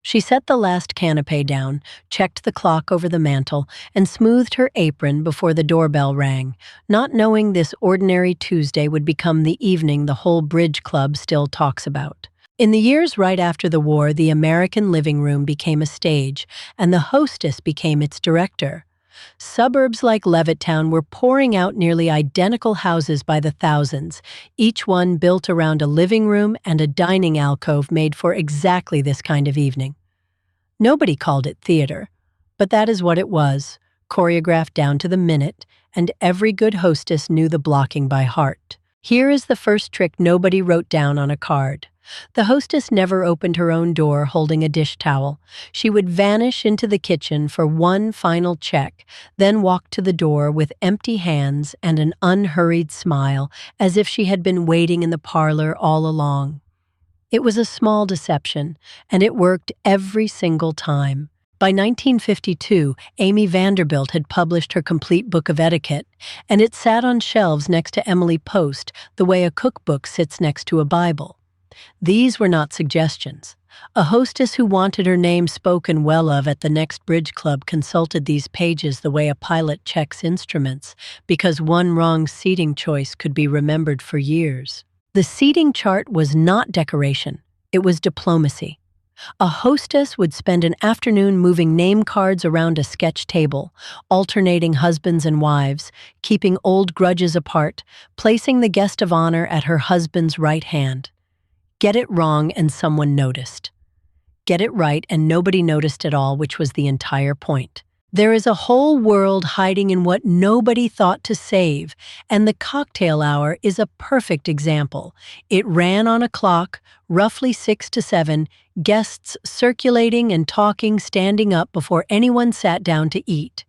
She set the last canapé down, checked the clock over the mantel, and smoothed her apron before the doorbell rang, not knowing this ordinary Tuesday would become the evening the whole bridge club still talks about. In the years right after the war, the American living room became a stage, and the hostess became its director. Suburbs like Levittown were pouring out nearly identical houses by the thousands, each one built around a living room and a dining alcove made for exactly this kind of evening. Nobody called it theater, but that is what it was, choreographed down to the minute, and every good hostess knew the blocking by heart. Here is the first trick nobody wrote down on a card. The hostess never opened her own door holding a dish towel. She would vanish into the kitchen for one final check, then walk to the door with empty hands and an unhurried smile, as if she had been waiting in the parlor all along. It was a small deception, and it worked every single time. By 1952, Amy Vanderbilt had published her complete book of etiquette, and it sat on shelves next to Emily Post the way a cookbook sits next to a Bible. These were not suggestions. A hostess who wanted her name spoken well of at the next bridge club consulted these pages the way a pilot checks instruments, because one wrong seating choice could be remembered for years. The seating chart was not decoration, it was diplomacy. A hostess would spend an afternoon moving name cards around a sketch table, alternating husbands and wives, keeping old grudges apart, placing the guest of honor at her husband's right hand. Get it wrong and someone noticed. Get it right and nobody noticed at all, which was the entire point. There is a whole world hiding in what nobody thought to save, and the cocktail hour is a perfect example. It ran on a clock, roughly 6 to 7, guests circulating and talking standing up before anyone sat down to eat.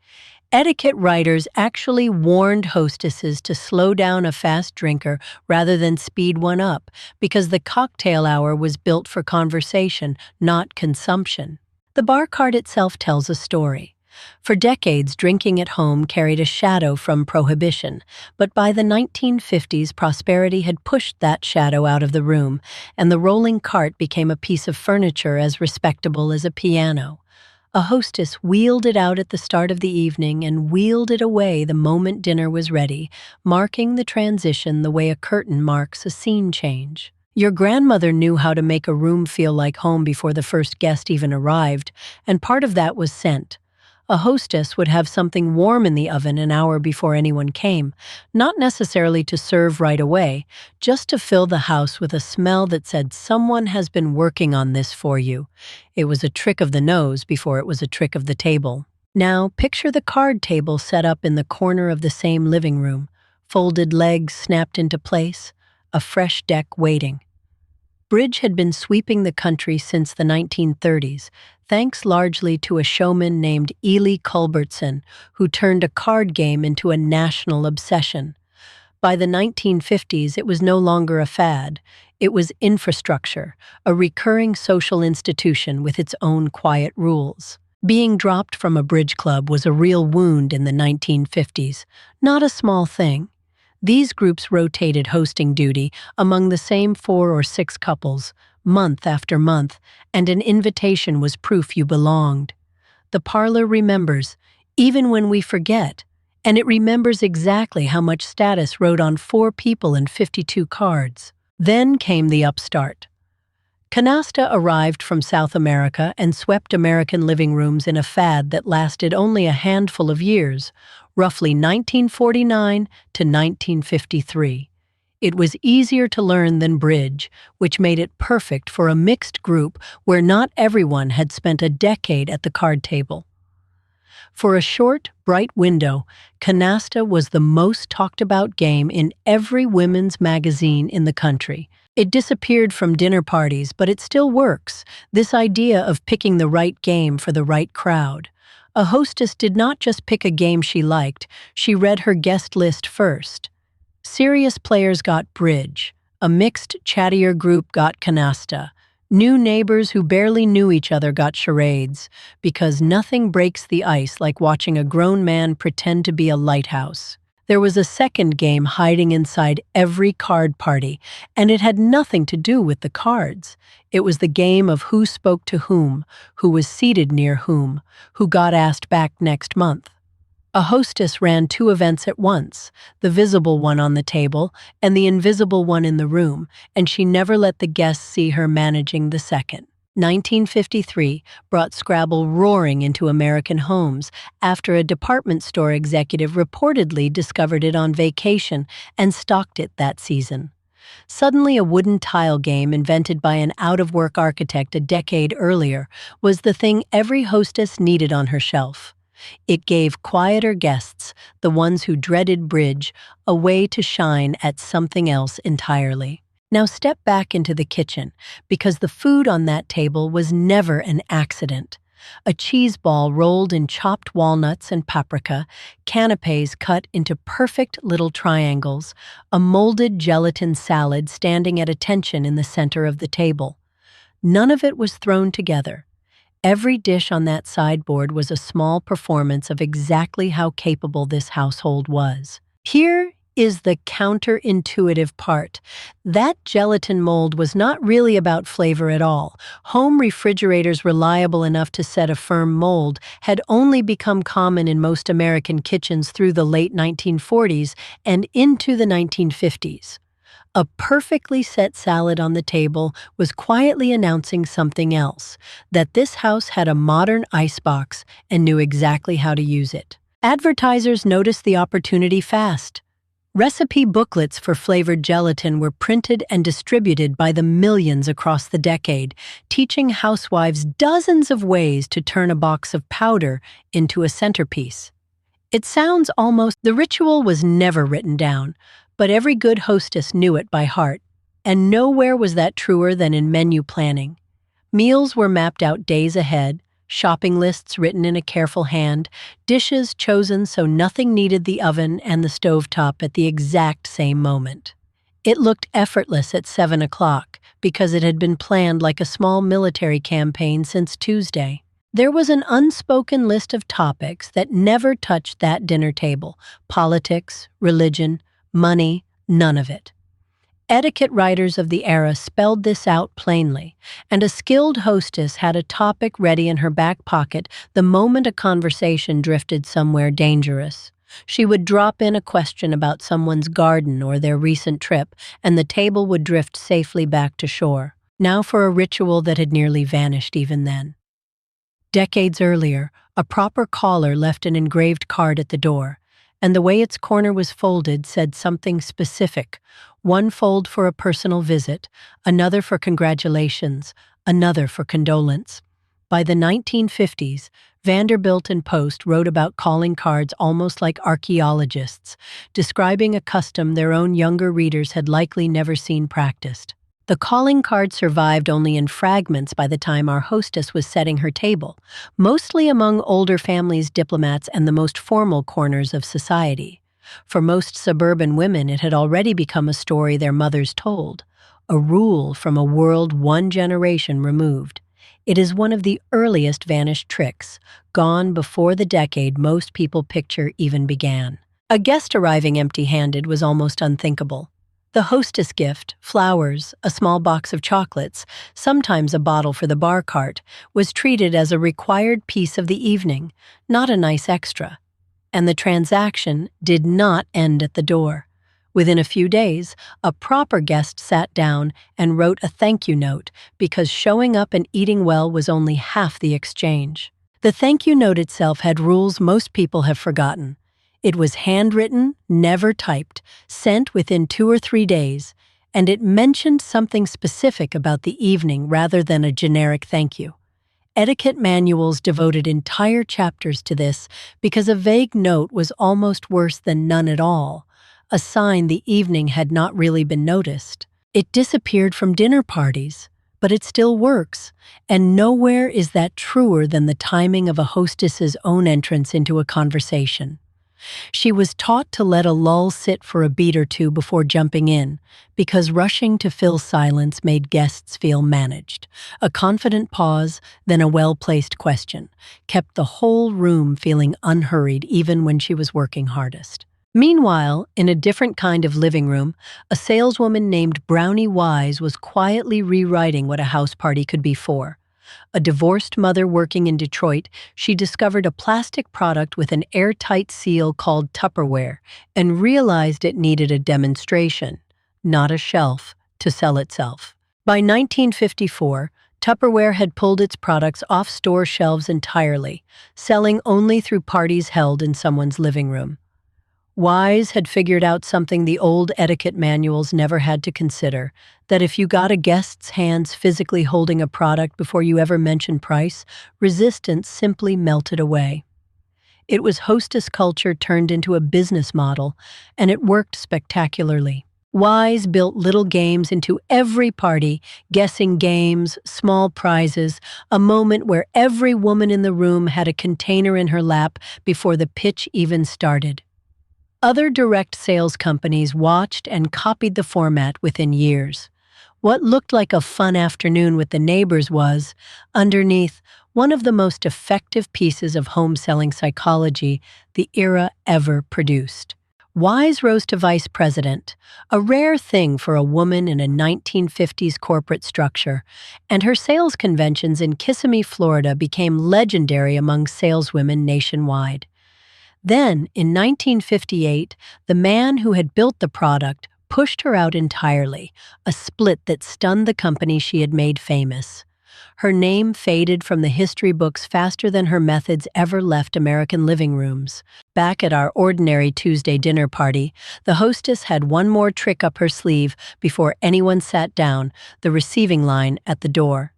Etiquette writers actually warned hostesses to slow down a fast drinker rather than speed one up, because the cocktail hour was built for conversation, not consumption. The bar card itself tells a story. For decades, drinking at home carried a shadow from prohibition, but by the 1950s, prosperity had pushed that shadow out of the room, and the rolling cart became a piece of furniture as respectable as a piano. A hostess wheeled it out at the start of the evening and wheeled it away the moment dinner was ready, marking the transition the way a curtain marks a scene change. Your grandmother knew how to make a room feel like home before the first guest even arrived, and part of that was scent. A hostess would have something warm in the oven an hour before anyone came, not necessarily to serve right away, just to fill the house with a smell that said someone has been working on this for you. It was a trick of the nose before it was a trick of the table. Now, picture the card table set up in the corner of the same living room, folded legs snapped into place, a fresh deck waiting. Bridge had been sweeping the country since the 1930s, thanks largely to a showman named Ely Culbertson, who turned a card game into a national obsession. By the 1950s, it was no longer a fad. It was infrastructure, a recurring social institution with its own quiet rules. Being dropped from a bridge club was a real wound in the 1950s, not a small thing. These groups rotated hosting duty among the same 4 or 6 couples, month after month, and an invitation was proof you belonged. The parlor remembers, even when we forget, and it remembers exactly how much status rode on 4 people and 52 cards. Then came the upstart. Canasta arrived from South America and swept American living rooms in a fad that lasted only a handful of years, roughly 1949 to 1953. It was easier to learn than bridge, which made it perfect for a mixed group where not everyone had spent a decade at the card table. For a short, bright window, Canasta was the most talked about game in every women's magazine in the country. It disappeared from dinner parties, but it still works, this idea of picking the right game for the right crowd. A hostess did not just pick a game she liked, she read her guest list first. Serious players got bridge, a mixed, chattier group got canasta, new neighbors who barely knew each other got charades, because nothing breaks the ice like watching a grown man pretend to be a lighthouse. There was a second game hiding inside every card party, and it had nothing to do with the cards. It was the game of who spoke to whom, who was seated near whom, who got asked back next month. A hostess ran two events at once, the visible one on the table and the invisible one in the room, and she never let the guests see her managing the second. 1953 brought Scrabble roaring into American homes after a department store executive reportedly discovered it on vacation and stocked it that season. Suddenly, a wooden tile game invented by an out-of-work architect a decade earlier was the thing every hostess needed on her shelf. It gave quieter guests, the ones who dreaded bridge, a way to shine at something else entirely. Now step back into the kitchen, because the food on that table was never an accident. A cheese ball rolled in chopped walnuts and paprika, canapés cut into perfect little triangles, a molded gelatin salad standing at attention in the center of the table. None of it was thrown together. Every dish on that sideboard was a small performance of exactly how capable this household was. Here is the counterintuitive part. That gelatin mold was not really about flavor at all. Home refrigerators reliable enough to set a firm mold had only become common in most American kitchens through the late 1940s and into the 1950s. A perfectly set salad on the table was quietly announcing something else, that this house had a modern icebox and knew exactly how to use it. Advertisers noticed the opportunity fast. Recipe booklets for flavored gelatin were printed and distributed by the millions across the decade, teaching housewives dozens of ways to turn a box of powder into a centerpiece. It sounds the ritual was never written down, but every good hostess knew it by heart, and nowhere was that truer than in menu planning. Meals were mapped out days ahead, shopping lists written in a careful hand, dishes chosen so nothing needed the oven and the stovetop at the exact same moment. It looked effortless at 7 o'clock because it had been planned like a small military campaign since Tuesday. There was an unspoken list of topics that never touched that dinner table: politics, religion, money, none of it. Etiquette writers of the era spelled this out plainly, and a skilled hostess had a topic ready in her back pocket the moment a conversation drifted somewhere dangerous. She would drop in a question about someone's garden or their recent trip, and the table would drift safely back to shore. Now for a ritual that had nearly vanished even then. Decades earlier, a proper caller left an engraved card at the door, and the way its corner was folded said something specific: one fold for a personal visit, another for congratulations, another for condolence. By the 1950s, Vanderbilt and Post wrote about calling cards almost like archaeologists, describing a custom their own younger readers had likely never seen practiced. The calling card survived only in fragments by the time our hostess was setting her table, mostly among older families, diplomats, and the most formal corners of society. For most suburban women, it had already become a story their mothers told, a rule from a world one generation removed. It is one of the earliest vanished tricks, gone before the decade most people picture even began. A guest arriving empty-handed was almost unthinkable. The hostess gift, flowers, a small box of chocolates, sometimes a bottle for the bar cart, was treated as a required piece of the evening, not a nice extra. And the transaction did not end at the door. Within a few days, a proper guest sat down and wrote a thank you note because showing up and eating well was only half the exchange. The thank you note itself had rules most people have forgotten. It was handwritten, never typed, sent within 2 or 3 days, and it mentioned something specific about the evening rather than a generic thank you. Etiquette manuals devoted entire chapters to this because a vague note was almost worse than none at all, a sign the evening had not really been noticed. It disappeared from dinner parties, but it still works, and nowhere is that truer than the timing of a hostess's own entrance into a conversation. She was taught to let a lull sit for a beat or two before jumping in, because rushing to fill silence made guests feel managed. A confident pause, then a well-placed question, kept the whole room feeling unhurried even when she was working hardest. Meanwhile, in a different kind of living room, a saleswoman named Brownie Wise was quietly rewriting what a house party could be for. A divorced mother working in Detroit, she discovered a plastic product with an airtight seal called Tupperware and realized it needed a demonstration, not a shelf, to sell itself. By 1954, Tupperware had pulled its products off store shelves entirely, selling only through parties held in someone's living room. Wise had figured out something the old etiquette manuals never had to consider, that if you got a guest's hands physically holding a product before you ever mentioned price, resistance simply melted away. It was hostess culture turned into a business model, and it worked spectacularly. Wise built little games into every party, guessing games, small prizes, a moment where every woman in the room had a container in her lap before the pitch even started. Other direct sales companies watched and copied the format within years. What looked like a fun afternoon with the neighbors was, underneath, one of the most effective pieces of home selling psychology the era ever produced. Wise rose to vice president, a rare thing for a woman in a 1950s corporate structure, and her sales conventions in Kissimmee, Florida became legendary among saleswomen nationwide. Then, in 1958, the man who had built the product pushed her out entirely, a split that stunned the company she had made famous. Her name faded from the history books faster than her methods ever left American living rooms. Back at our ordinary Tuesday dinner party, the hostess had one more trick up her sleeve before anyone sat down, the receiving line at the door.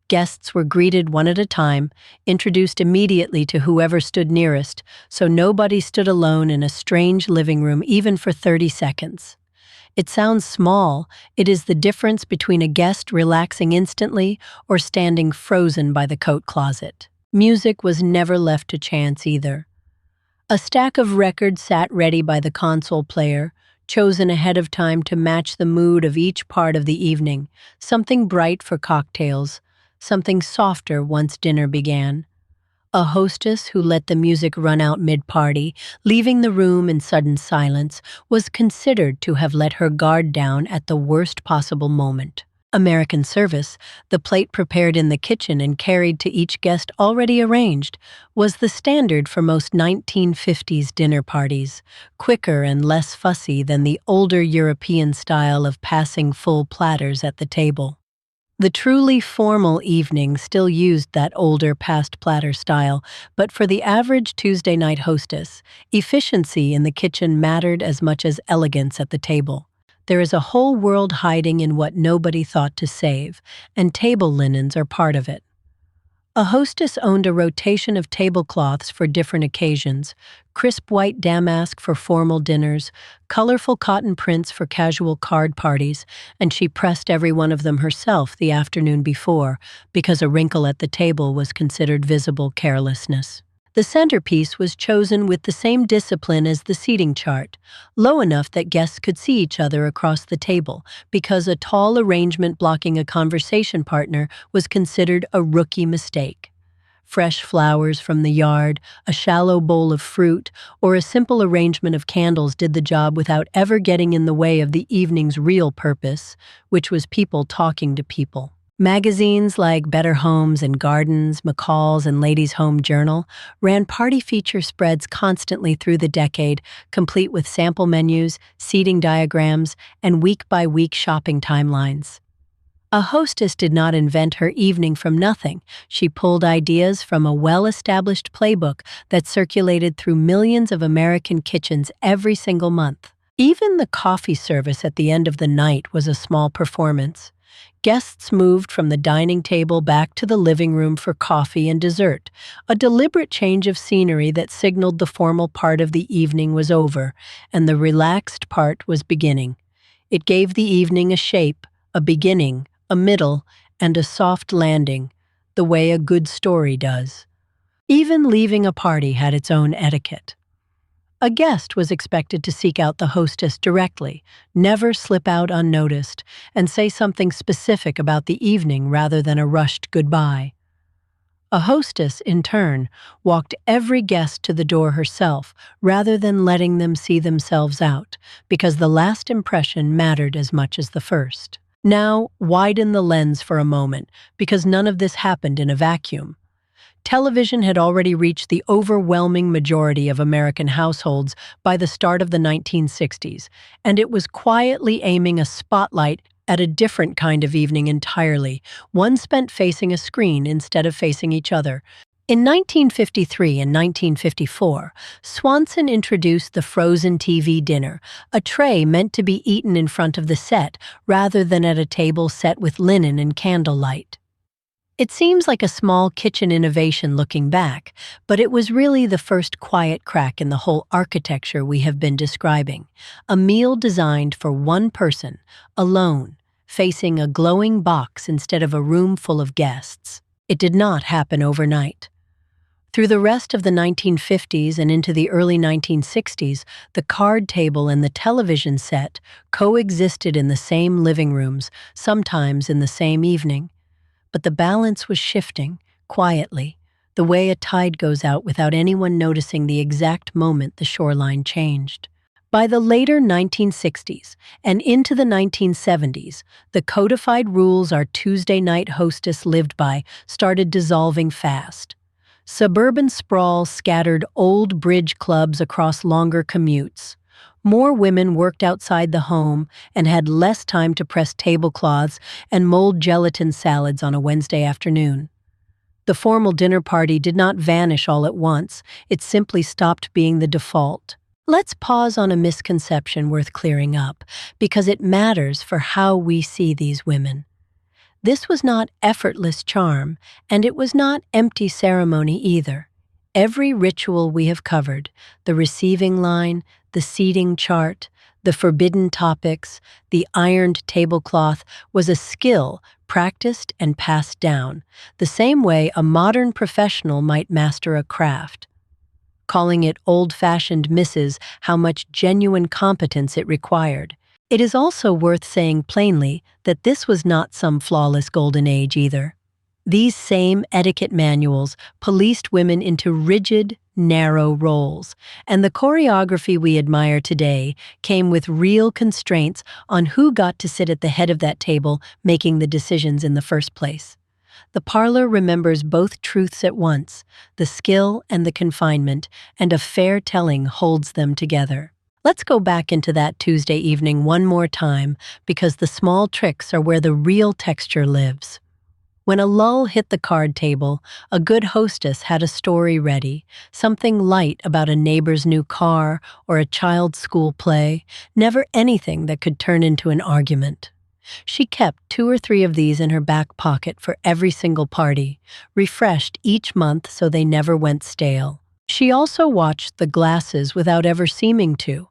Guests were greeted one at a time, introduced immediately to whoever stood nearest, so nobody stood alone in a strange living room even for 30 seconds. It sounds small. It is the difference between a guest relaxing instantly or standing frozen by the coat closet. Music was never left to chance either. A stack of records sat ready by the console player, chosen ahead of time to match the mood of each part of the evening, something bright for cocktails, something softer once dinner began. A hostess who let the music run out mid-party, leaving the room in sudden silence, was considered to have let her guard down at the worst possible moment. American service, the plate prepared in the kitchen and carried to each guest already arranged, was the standard for most 1950s dinner parties, quicker and less fussy than the older European style of passing full platters at the table. The truly formal evening still used that older past platter style, but for the average Tuesday night hostess, efficiency in the kitchen mattered as much as elegance at the table. There is a whole world hiding in what nobody thought to save, and table linens are part of it. A hostess owned a rotation of tablecloths for different occasions, crisp white damask for formal dinners, colorful cotton prints for casual card parties, and she pressed every one of them herself the afternoon before, because a wrinkle at the table was considered visible carelessness. The centerpiece was chosen with the same discipline as the seating chart, low enough that guests could see each other across the table, because a tall arrangement blocking a conversation partner was considered a rookie mistake. Fresh flowers from the yard, a shallow bowl of fruit, or a simple arrangement of candles did the job without ever getting in the way of the evening's real purpose, which was people talking to people. Magazines like Better Homes and Gardens, McCall's, and Ladies' Home Journal ran party feature spreads constantly through the decade, complete with sample menus, seating diagrams, and week-by-week shopping timelines. A hostess did not invent her evening from nothing. She pulled ideas from a well-established playbook that circulated through millions of American kitchens every single month. Even the coffee service at the end of the night was a small performance. Guests moved from the dining table back to the living room for coffee and dessert, a deliberate change of scenery that signaled the formal part of the evening was over and the relaxed part was beginning. It gave the evening a shape, a beginning, a middle, and a soft landing, the way a good story does. Even leaving a party had its own etiquette. A guest was expected to seek out the hostess directly, never slip out unnoticed, and say something specific about the evening rather than a rushed goodbye. A hostess, in turn, walked every guest to the door herself rather than letting them see themselves out, because the last impression mattered as much as the first. Now, widen the lens for a moment, because none of this happened in a vacuum. Television had already reached the overwhelming majority of American households by the start of the 1960s, and it was quietly aiming a spotlight at a different kind of evening entirely, one spent facing a screen instead of facing each other. In 1953 and 1954, Swanson introduced the frozen TV dinner, a tray meant to be eaten in front of the set rather than at a table set with linen and candlelight. It seems like a small kitchen innovation looking back, but it was really the first quiet crack in the whole architecture we have been describing. A meal designed for one person, alone, facing a glowing box instead of a room full of guests. It did not happen overnight. Through the rest of the 1950s and into the early 1960s, the card table and the television set coexisted in the same living rooms, sometimes in the same evening. But the balance was shifting, quietly, the way a tide goes out without anyone noticing the exact moment the shoreline changed. By the later 1960s and into the 1970s, the codified rules our Tuesday night hostess lived by started dissolving fast. Suburban sprawl scattered old bridge clubs across longer commutes. More women worked outside the home and had less time to press tablecloths and mold gelatin salads on a Wednesday afternoon. The formal dinner party did not vanish all at once, it simply stopped being the default. Let's pause on a misconception worth clearing up, because it matters for how we see these women. This was not effortless charm, and it was not empty ceremony either. Every ritual we have covered, the receiving line, the seating chart, the forbidden topics, the ironed tablecloth, was a skill practiced and passed down, the same way a modern professional might master a craft. Calling it old-fashioned misses how much genuine competence it required. It is also worth saying plainly that this was not some flawless golden age either. These same etiquette manuals policed women into rigid, narrow roles, and the choreography we admire today came with real constraints on who got to sit at the head of that table making the decisions in the first place. The parlor remembers both truths at once, the skill and the confinement, and a fair telling holds them together. Let's go back into that Tuesday evening one more time, because the small tricks are where the real texture lives. When a lull hit the card table, a good hostess had a story ready, something light about a neighbor's new car or a child's school play, never anything that could turn into an argument. She kept 2 or 3 of these in her back pocket for every single party, refreshed each month so they never went stale. She also watched the glasses without ever seeming to.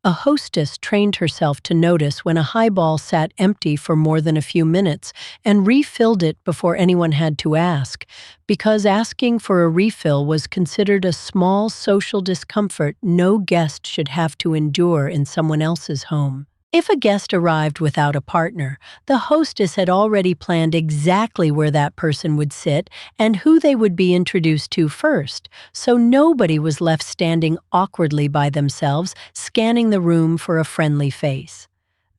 A hostess trained herself to notice when a highball sat empty for more than a few minutes and refilled it before anyone had to ask, because asking for a refill was considered a small social discomfort no guest should have to endure in someone else's home. If a guest arrived without a partner, the hostess had already planned exactly where that person would sit and who they would be introduced to first, so nobody was left standing awkwardly by themselves, scanning the room for a friendly face.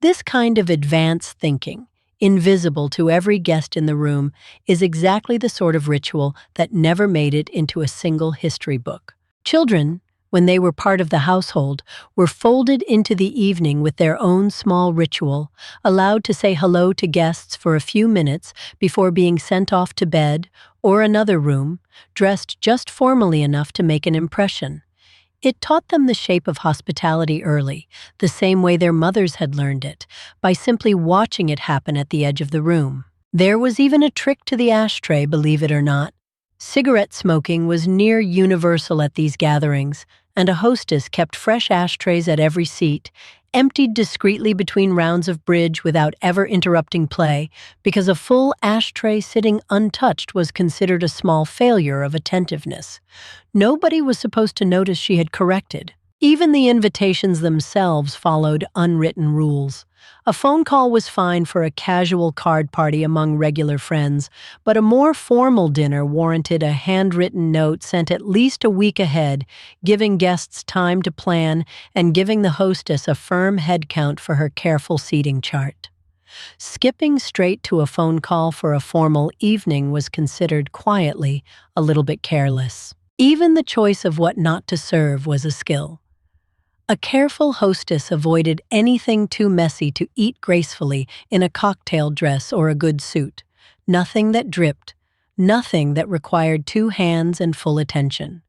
This kind of advanced thinking, invisible to every guest in the room, is exactly the sort of ritual that never made it into a single history book. Children, when they were part of the household, were folded into the evening with their own small ritual, allowed to say hello to guests for a few minutes before being sent off to bed or another room, dressed just formally enough to make an impression. It taught them the shape of hospitality early, the same way their mothers had learned it, by simply watching it happen at the edge of the room. There was even a trick to the ashtray, believe it or not. Cigarette smoking was near universal at these gatherings, and a hostess kept fresh ashtrays at every seat, emptied discreetly between rounds of bridge without ever interrupting play, because a full ashtray sitting untouched was considered a small failure of attentiveness. Nobody was supposed to notice she had corrected. Even the invitations themselves followed unwritten rules. A phone call was fine for a casual card party among regular friends, but a more formal dinner warranted a handwritten note sent at least a week ahead, giving guests time to plan and giving the hostess a firm head count for her careful seating chart. Skipping straight to a phone call for a formal evening was considered quietly a little bit careless. Even the choice of what not to serve was a skill. A careful hostess avoided anything too messy to eat gracefully in a cocktail dress or a good suit. Nothing that dripped, nothing that required two hands and full attention.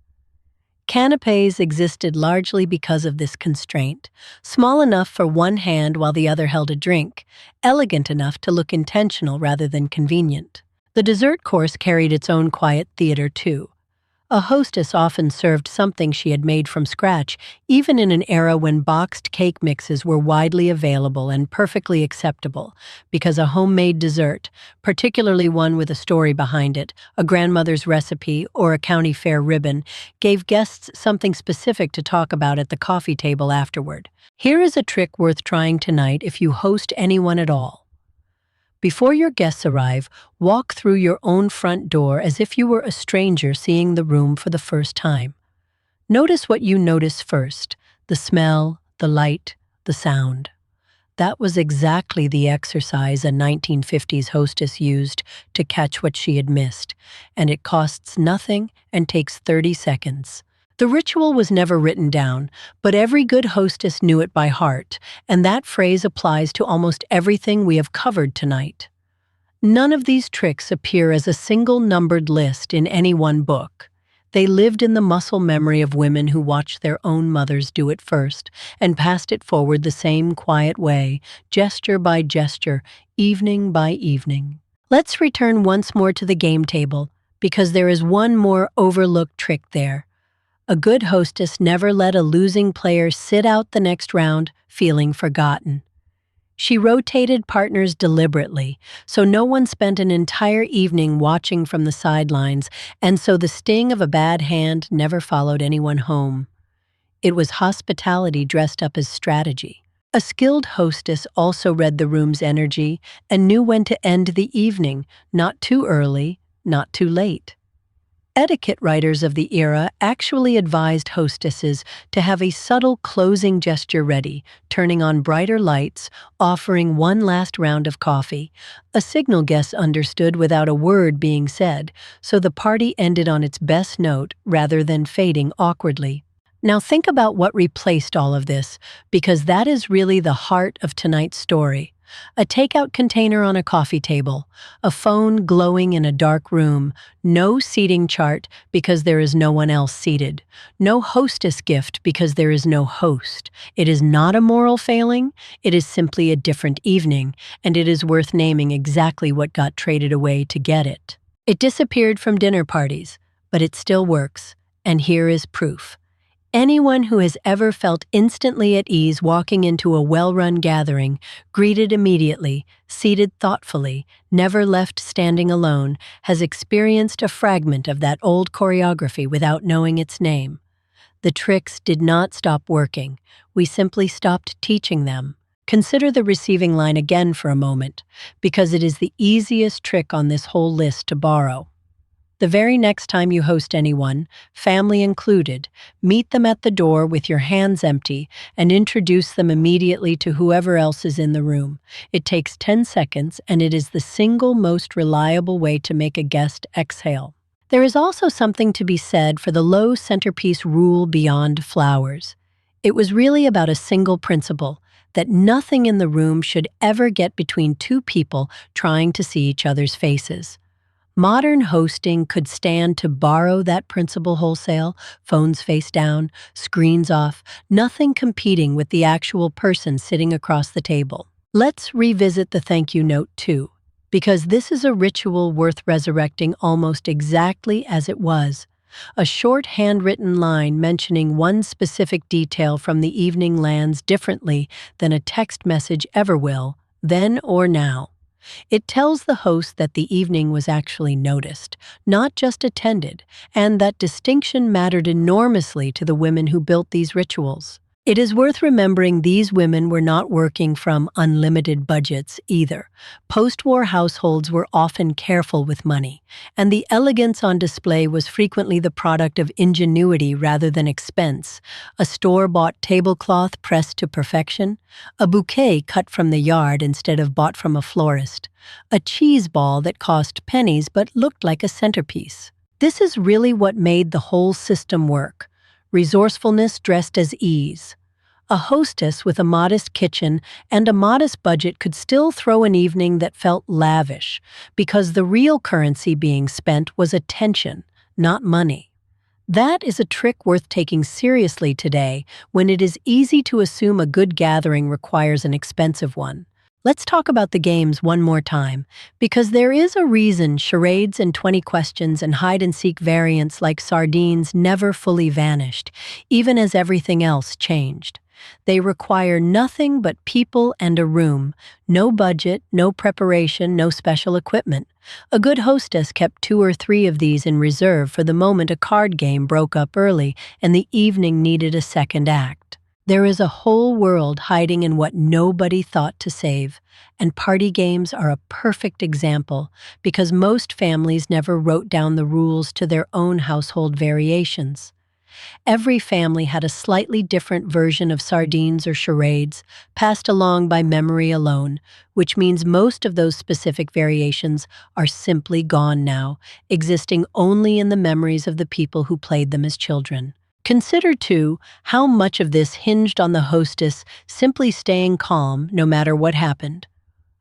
Canapés existed largely because of this constraint, small enough for one hand while the other held a drink, elegant enough to look intentional rather than convenient. The dessert course carried its own quiet theater too. A hostess often served something she had made from scratch, even in an era when boxed cake mixes were widely available and perfectly acceptable, because a homemade dessert, particularly one with a story behind it, a grandmother's recipe or a county fair ribbon, gave guests something specific to talk about at the coffee table afterward. Here is a trick worth trying tonight if you host anyone at all. Before your guests arrive, walk through your own front door as if you were a stranger seeing the room for the first time. Notice what you notice first: the smell, the light, the sound. That was exactly the exercise a 1950s hostess used to catch what she had missed, and it costs nothing and takes 30 seconds. The ritual was never written down, but every good hostess knew it by heart, and that phrase applies to almost everything we have covered tonight. None of these tricks appear as a single numbered list in any one book. They lived in the muscle memory of women who watched their own mothers do it first and passed it forward the same quiet way, gesture by gesture, evening by evening. Let's return once more to the game table, because there is one more overlooked trick there. A good hostess never let a losing player sit out the next round feeling forgotten. She rotated partners deliberately, so no one spent an entire evening watching from the sidelines, and so the sting of a bad hand never followed anyone home. It was hospitality dressed up as strategy. A skilled hostess also read the room's energy and knew when to end the evening, not too early, not too late. Etiquette writers of the era actually advised hostesses to have a subtle closing gesture ready, turning on brighter lights, offering one last round of coffee, a signal guests understood without a word being said, so the party ended on its best note rather than fading awkwardly. Now think about what replaced all of this, because that is really the heart of tonight's story. A takeout container on a coffee table, a phone glowing in a dark room, no seating chart because there is no one else seated, no hostess gift because there is no host. It is not a moral failing, it is simply a different evening, and it is worth naming exactly what got traded away to get it. It disappeared from dinner parties, but it still works, and here is proof. Anyone who has ever felt instantly at ease walking into a well-run gathering, greeted immediately, seated thoughtfully, never left standing alone, has experienced a fragment of that old choreography without knowing its name. The tricks did not stop working. We simply stopped teaching them. Consider the receiving line again for a moment, because it is the easiest trick on this whole list to borrow. The very next time you host anyone, family included, meet them at the door with your hands empty and introduce them immediately to whoever else is in the room. It takes 10 seconds, and it is the single most reliable way to make a guest exhale. There is also something to be said for the Low Centerpiece Rule beyond flowers. It was really about a single principle, that nothing in the room should ever get between two people trying to see each other's faces. Modern hosting could stand to borrow that principle wholesale, phones face down, screens off, nothing competing with the actual person sitting across the table. Let's revisit the thank you note too, because this is a ritual worth resurrecting almost exactly as it was. A short handwritten line mentioning one specific detail from the evening lands differently than a text message ever will, then or now. It tells the host that the evening was actually noticed, not just attended, and that distinction mattered enormously to the women who built these rituals. It is worth remembering these women were not working from unlimited budgets either. Post-war households were often careful with money, and the elegance on display was frequently the product of ingenuity rather than expense. A store-bought tablecloth pressed to perfection, a bouquet cut from the yard instead of bought from a florist, a cheese ball that cost pennies but looked like a centerpiece. This is really what made the whole system work. Resourcefulness dressed as ease. A hostess with a modest kitchen and a modest budget could still throw an evening that felt lavish, because the real currency being spent was attention, not money. That is a trick worth taking seriously today, when it is easy to assume a good gathering requires an expensive one. Let's talk about the games one more time, because there is a reason charades and 20 questions and hide-and-seek variants like sardines never fully vanished, even as everything else changed. They require nothing but people and a room, no budget, no preparation, no special equipment. A good hostess kept 2 or 3 of these in reserve for the moment a card game broke up early and the evening needed a second act. There is a whole world hiding in what nobody thought to save, and party games are a perfect example because most families never wrote down the rules to their own household variations. Every family had a slightly different version of sardines or charades, passed along by memory alone, which means most of those specific variations are simply gone now, existing only in the memories of the people who played them as children. Consider, too, how much of this hinged on the hostess simply staying calm no matter what happened.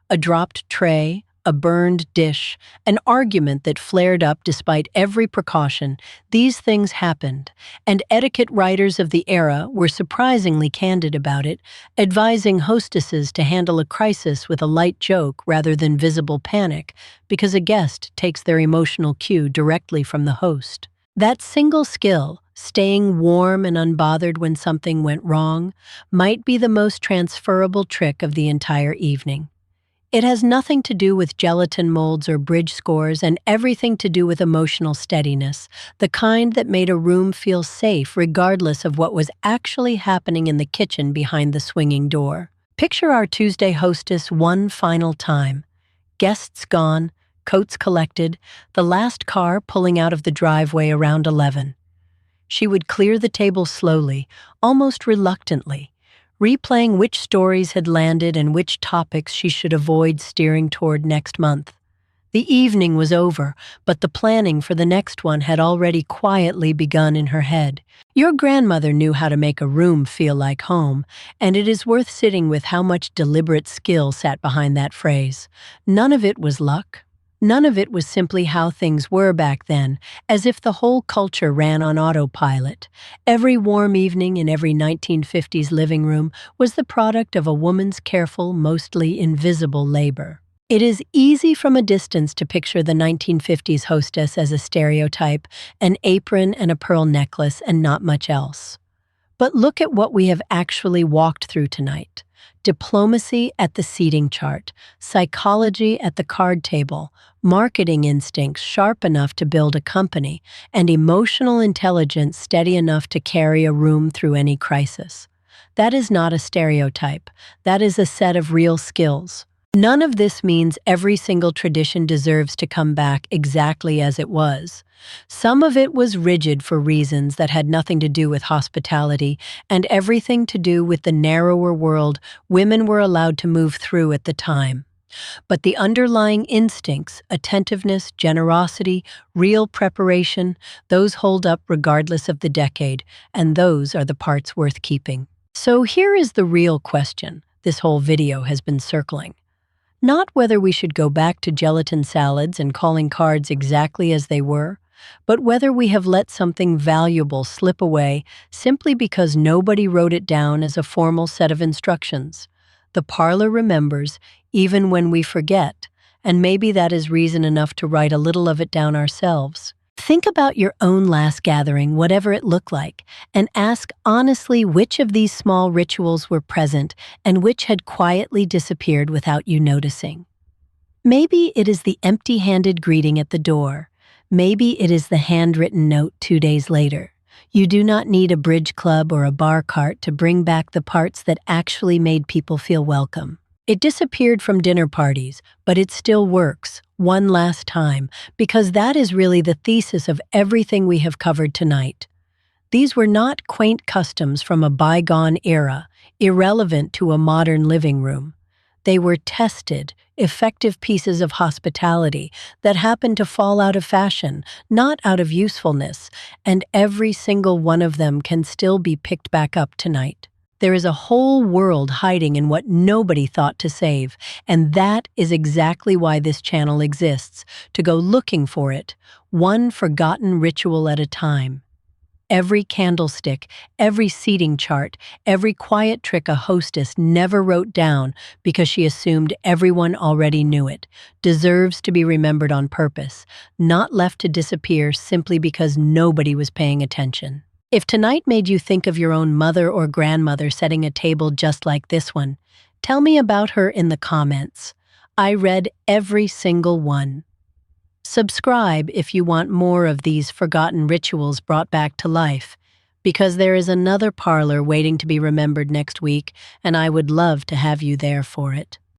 A dropped tray, a burned dish, an argument that flared up despite every precaution, these things happened, and etiquette writers of the era were surprisingly candid about it, advising hostesses to handle a crisis with a light joke rather than visible panic, because a guest takes their emotional cue directly from the host. That single skill, staying warm and unbothered when something went wrong, might be the most transferable trick of the entire evening. It has nothing to do with gelatin molds or bridge scores and everything to do with emotional steadiness, the kind that made a room feel safe regardless of what was actually happening in the kitchen behind the swinging door. Picture our Tuesday hostess one final time. Guests gone, coats collected, the last car pulling out of the driveway around 11. She would clear the table slowly, almost reluctantly, replaying which stories had landed and which topics she should avoid steering toward next month. The evening was over, but the planning for the next one had already quietly begun in her head. Your grandmother knew how to make a room feel like home, and it is worth sitting with how much deliberate skill sat behind that phrase. None of it was luck. None of it was simply how things were back then, as if the whole culture ran on autopilot. Every warm evening in every 1950s living room was the product of a woman's careful, mostly invisible labor. It is easy from a distance to picture the 1950s hostess as a stereotype, an apron and a pearl necklace and not much else. But look at what we have actually walked through tonight. Diplomacy at the seating chart, psychology at the card table, marketing instincts sharp enough to build a company, and emotional intelligence steady enough to carry a room through any crisis. That is not a stereotype. That is a set of real skills. None of this means every single tradition deserves to come back exactly as it was. Some of it was rigid for reasons that had nothing to do with hospitality and everything to do with the narrower world women were allowed to move through at the time. But the underlying instincts, attentiveness, generosity, real preparation, those hold up regardless of the decade, and those are the parts worth keeping. So here is the real question this whole video has been circling. Not whether we should go back to gelatin salads and calling cards exactly as they were, but whether we have let something valuable slip away simply because nobody wrote it down as a formal set of instructions. The parlor remembers, even when we forget, and maybe that is reason enough to write a little of it down ourselves. Think about your own last gathering, whatever it looked like, and ask honestly which of these small rituals were present and which had quietly disappeared without you noticing. Maybe it is the empty-handed greeting at the door. Maybe it is the handwritten note 2 days later. You do not need a bridge club or a bar cart to bring back the parts that actually made people feel welcome. It disappeared from dinner parties, but it still works, one last time, because that is really the thesis of everything we have covered tonight. These were not quaint customs from a bygone era, irrelevant to a modern living room. They were tested, effective pieces of hospitality that happened to fall out of fashion, not out of usefulness, and every single one of them can still be picked back up tonight. There is a whole world hiding in what nobody thought to save, and that is exactly why this channel exists, to go looking for it, one forgotten ritual at a time. Every candlestick, every seating chart, every quiet trick a hostess never wrote down because she assumed everyone already knew it, deserves to be remembered on purpose, not left to disappear simply because nobody was paying attention. If tonight made you think of your own mother or grandmother setting a table just like this one, tell me about her in the comments. I read every single one. Subscribe if you want more of these forgotten rituals brought back to life, because there is another parlor waiting to be remembered next week, and I would love to have you there for it.